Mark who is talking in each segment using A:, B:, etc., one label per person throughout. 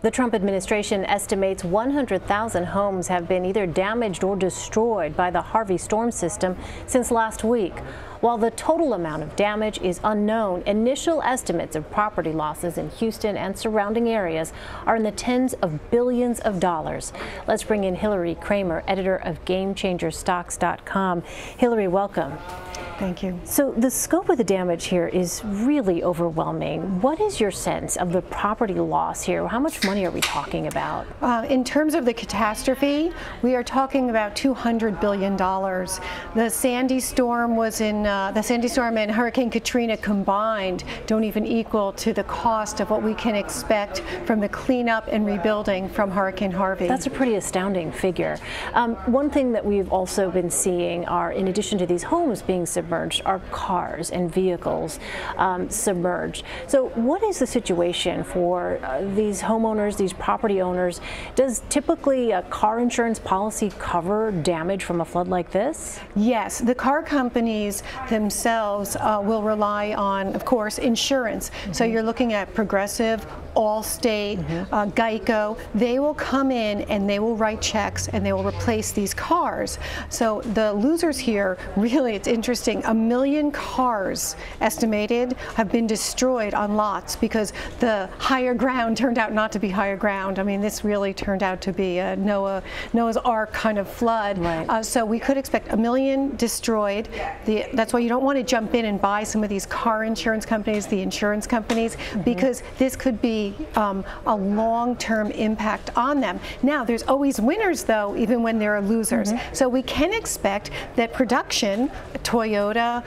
A: The Trump administration estimates 100,000 homes have been either damaged or destroyed by the Harvey storm system since last week. While the total amount of damage is unknown, initial estimates of property losses in Houston and surrounding areas are in the tens of billions of dollars. Let's bring in Hilary Kramer, editor of GameChangerStocks.com. Hilary, welcome.
B: Thank you.
A: So the scope of the damage here is really overwhelming. What is your sense of the property loss here? How much money are we talking about?
B: In terms of the catastrophe, we are talking about $200 billion. The Sandy storm and Hurricane Katrina combined don't even equal to the cost of what we can expect from the cleanup and rebuilding from Hurricane Harvey.
A: That's a pretty astounding figure. One thing that we've also been seeing are, in addition to these homes being submerged, are cars and vehicles submerged. So what is the situation for these homeowners, these property owners? Does typically a car insurance policy cover damage from a flood like this?
B: Yes, the car companies themselves will rely on, of course, insurance. So you're looking at Progressive, Allstate, Geico. They will come in and they will write checks and they will replace these cars. So the losers here, really, it's interesting. 1 million cars estimated have been destroyed on lots because the higher ground turned out not to be higher ground. I mean, this really turned out to be a Noah's Ark kind of flood.
A: Right.
B: So we could expect 1 million destroyed. That's why you don't want to jump in and buy some of these car insurance companies, the insurance companies, because this could be a long-term impact on them. Now, there's always winners, though, even when there are losers. So we can expect that production, Toyota,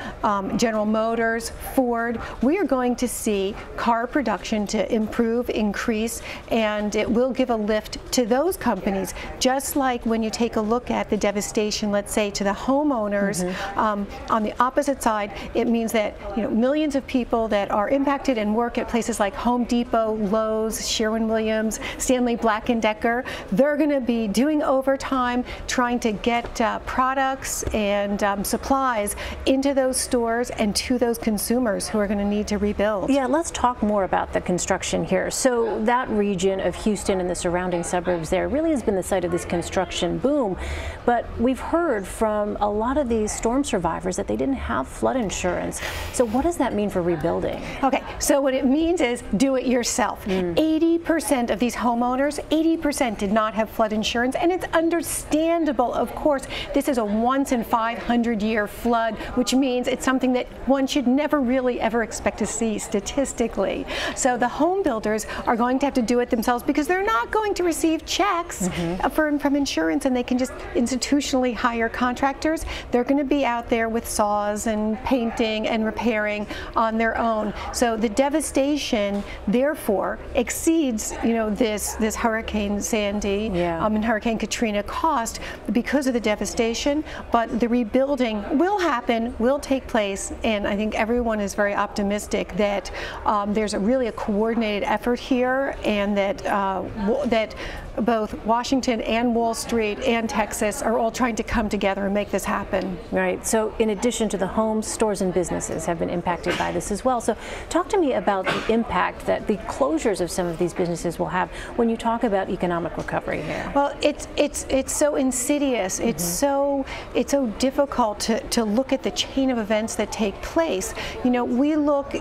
B: General Motors, Ford, we are going to see car production to improve, increase, and it will give a lift to those companies. Just like when you take a look at the devastation, let's say, to the homeowners, on the opposite side, it means that millions of people that are impacted and work at places like Home Depot, Lowe's, Sherwin-Williams, Stanley Black & Decker, they're going to be doing overtime trying to get products and supplies into those stores and to those consumers who are going to need to rebuild.
A: Yeah, let's talk more about the construction here. So that region of Houston and the surrounding suburbs there really has been the site of this construction boom, but we've heard from a lot of these storm survivors that they didn't have flood insurance. So what does that mean for rebuilding?
B: Okay, so what it means is do it yourself. 80% of these homeowners, 80% did not have flood insurance, and it's understandable, of course. This is a once in 500-year flood, which means it's something that one should never really ever expect to see statistically. So the home builders are going to have to do it themselves because they're not going to receive checks from insurance, and they can just institutionally hire contractors. They're going to be out there with saws and painting and repairing on their own. So the devastation, therefore, exceeds this Hurricane Sandy and Hurricane Katrina cost because of the devastation, but the rebuilding will happen, will take place, and I think everyone is very optimistic that there's really a coordinated effort here, and that both Washington and Wall Street and Texas are all trying to come together and make this happen.
A: Right. So in addition to the homes, stores and businesses have been impacted by this as well. So talk to me about the impact that the closures of some of these businesses will have when you talk about economic recovery here.
B: Well, it's so insidious. It's so difficult to look at the chain of events that take place. We look,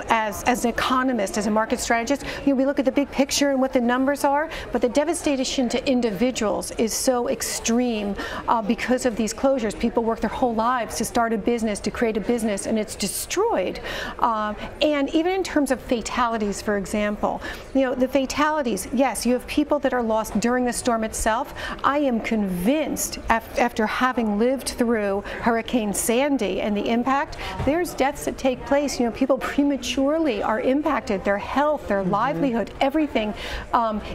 B: as an economist, as a market strategist, we look at the big picture and what the numbers are, but the devastation to individuals is so extreme because of these closures. People work their whole lives to start a business, to create a business, and it's destroyed. And even in terms of fatalities, for example, the fatalities, yes, you have people that are lost during the storm itself. I am convinced, after having lived through Hurricane Sandy and the impact, there's deaths that take place. People prematurely are impacted, their health, their livelihood, everything.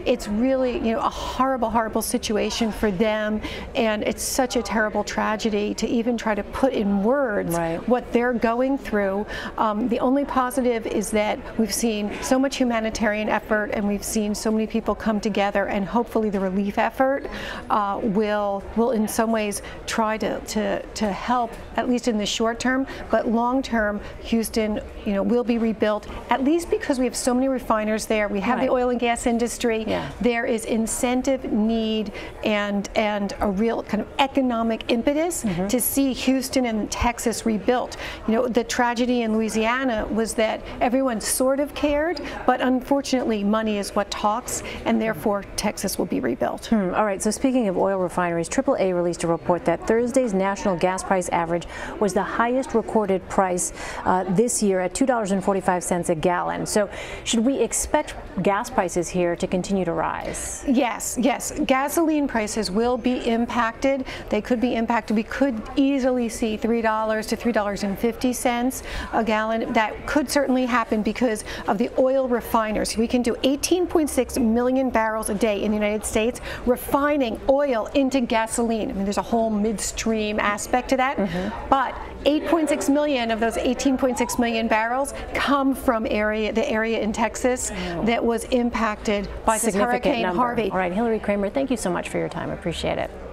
B: It's really, a horrible, horrible situation for them, and it's such a terrible tragedy to even try to put in words what they're going through. The only positive is that we've seen so much humanitarian humanitarian effort, and we've seen so many people come together, and hopefully the relief effort will in some ways try to help, at least in the short term, but long term, Houston, will be rebuilt, at least because we have so many refiners there. We have the oil and gas industry. There is incentive, need, and a real kind of economic impetus to see Houston and Texas rebuilt. The tragedy in Louisiana was that everyone sort of cared, but unfortunately money is what talks, and therefore Texas will be rebuilt.
A: All right, so speaking of oil refineries, AAA released a report that Thursday's national gas price average was the highest recorded price this year at $2.45 a gallon. So should we expect gas prices here to continue to rise?
B: Yes. Gasoline prices will be impacted. They could be impacted. We could easily see $3 to $3.50 a gallon. That could certainly happen because of the oil refiners. We can do 18.6 million barrels a day in the United States refining oil into gasoline. I mean, there's a whole midstream aspect to that, but 8.6 million of those 18.6 million barrels come from the area in Texas that was impacted by this Hurricane Harvey.
A: All right, Hilary Kramer, thank you so much for your time. I appreciate it.